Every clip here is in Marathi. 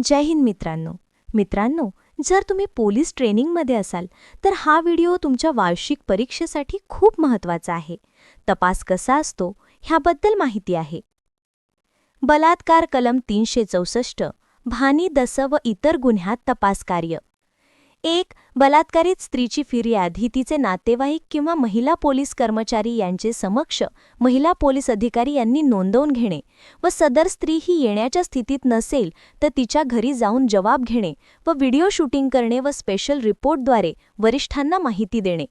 जय हिंद मित्रांनो, जर तुम्ही पोलीस ट्रेनिंगमध्ये असाल तर हा व्हिडिओ तुमच्या वार्षिक परीक्षेसाठी खूप महत्त्वाचा आहे. तपास कसा असतो ह्याबद्दल माहिती आहे. बलात्कार कलम 364 भानी दस व इतर गुन्ह्यात तपास कार्य. 1. बलात्कारित स्त्रीची फिर्याद ही तिचे नातेवाईक किंवा महिला पोलीस कर्मचारी यांचे समक्ष महिला पोलीस अधिकारी यांनी नोंदवून घेणे व सदर स्त्री ही येण्याच्या स्थितीत नसेल तर तिच्या घरी जाऊन जबाब घेणे व व्हिडिओ शूटिंग करणे व स्पेशल रिपोर्टद्वारे वरिष्ठांना माहिती देणे.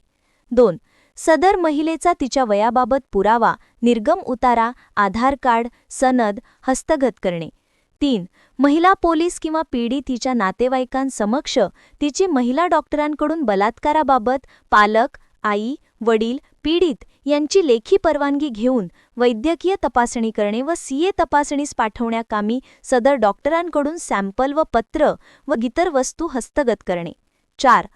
2. सदर महिलेचा तिच्या वयाबाबत पुरावा, निर्गम उतारा, आधार कार्ड, सनद हस्तगत करणे. 3. महिला पोलीस किंवा पीडित तिच्या नातेवाईकांसमक्ष तिची महिला डॉक्टरांकडून बलात्काराबाबत पालक, आई, वडील, पीडित यांची लेखी परवानगी घेऊन वैद्यकीय तपासणी करणे व सीए तपासणीस पाठवण्याकामी सदर डॉक्टरांकडून सॅम्पल व पत्र व इतर वस्तू हस्तगत करणे. 4.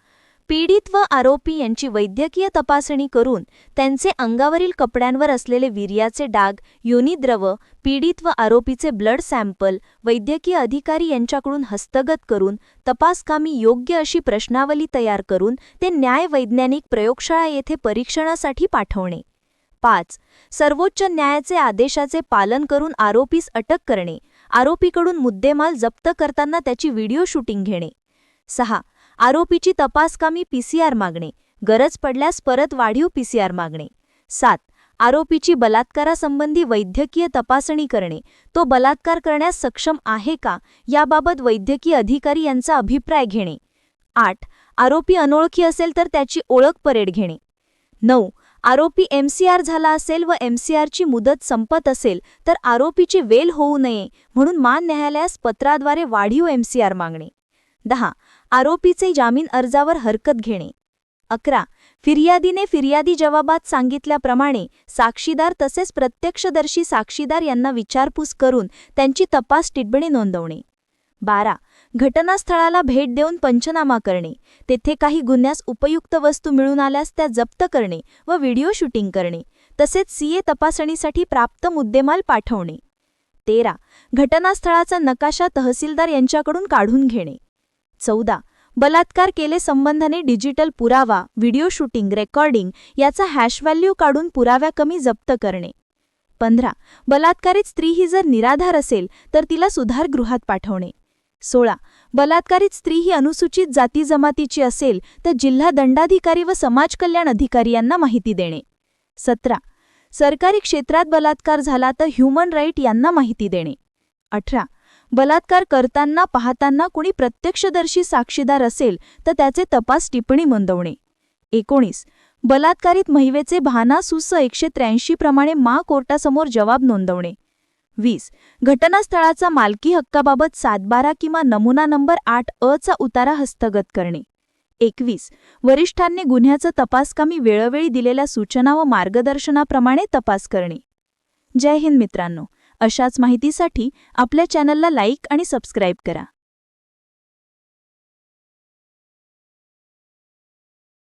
पीडित व आरोपी यांची वैद्यकीय तपासणी करून त्यांचे अंगावरील कपड्यांवर असलेले वीर्याचे डाग, योनिद्रव, पीडित व आरोपीचे ब्लड सॅम्पल वैद्यकीय अधिकारी यांच्याकडून हस्तगत करून तपासकामी योग्य अशी प्रश्नावली तयार करून ते न्याय वैज्ञानिक प्रयोगशाळा येथे परीक्षणासाठी पाठवणे. 5. सर्वोच्च न्यायाचे आदेशाचे पालन करून आरोपीस अटक करणे, आरोपीकडून मुद्देमाल जप्त करताना त्याची व्हिडिओ शूटिंग घेणे. 6. आरोपीची तपासकामी पीसीआर मागणे, गरज पडल्यास परत वाढीव पीसीआर मागणे. 7. आरोपीची बलात्कारासंबंधी वैद्यकीय तपासणी करणे, तो बलात्कार करण्यास सक्षम आहे का याबाबत वैद्यकीय अधिकारी यांचा अभिप्राय घेणे. 8. आरोपी अनोळखी असेल तर त्याची ओळख परेड घेणे. 9. आरोपी एमसीआर झाला असेल व एमसीआरची मुदत संपत असेल तर आरोपीची वेल होऊ नये म्हणून मान न्यायालयास पत्राद्वारे वाढीव एमसीआर मागणे. 10. आरोपीचे जामीन अर्जावर हरकत घेणे. 11. फिर्यादीने फिर्यादी जवाबात सांगितल्याप्रमाणे साक्षीदार तसेच प्रत्यक्षदर्शी साक्षीदार यांना विचारपूस करून त्यांची तपास टिप्पणी नोंदवणे. 12. घटनास्थळाला भेट देऊन पंचनामा करणे, तेथे काही गुन्ह्यास उपयुक्त वस्तू मिळून आल्यास त्या जप्त करणे व व्हिडिओ शूटिंग करणे, तसेच सीए तपासणीसाठी प्राप्त मुद्देमाल पाठवणे. 13. घटनास्थळाचा नकाशा तहसीलदार यांच्याकडून काढून घेणे. 14. बलात्कार केले संबंधाने डिजिटल पुरावा, व्हिडिओ शूटिंग, रेकॉर्डिंग याचा हॅश व्हॅल्यू काढून पुराव्याकमी जप्त करणे. 15. बलात्कारित स्त्री ही जर निराधार असेल तर तिला सुधारगृहात पाठवणे. 16. बलात्कारित स्त्री ही अनुसूचित जाती जमातीची असेल तर जिल्हा दंडाधिकारी व समाज कल्याण अधिकारी यांना माहिती देणे. 17. सरकारी क्षेत्रात बलात्कार झाला तर ह्युमन राईट यांना माहिती देणे. 18. बलात्कार करताना पाहताना कुणी प्रत्यक्षदर्शी साक्षीदार असेल तर त्याचे तपास टिप्पणी नोंदवणे. 19. बलात्कारित महिलेचे भाना सुस 183 प्रमाणे कोर्टासमोर जबाब नोंदवणे. 20. घटनास्थळाचा मालकी हक्काबाबत 7/12 किंवा नमुना नंबर 8A चा उतारा हस्तगत करणे. 21. वरिष्ठांनी गुन्ह्याचा तपासकामी वेळोवेळी दिलेल्या सूचना व मार्गदर्शनाप्रमाणे तपास करणे. जय हिंद मित्रांनो, अशाच माहितीसाठी आपल्या चॅनलला लाईक आणि सबस्क्राईब करा.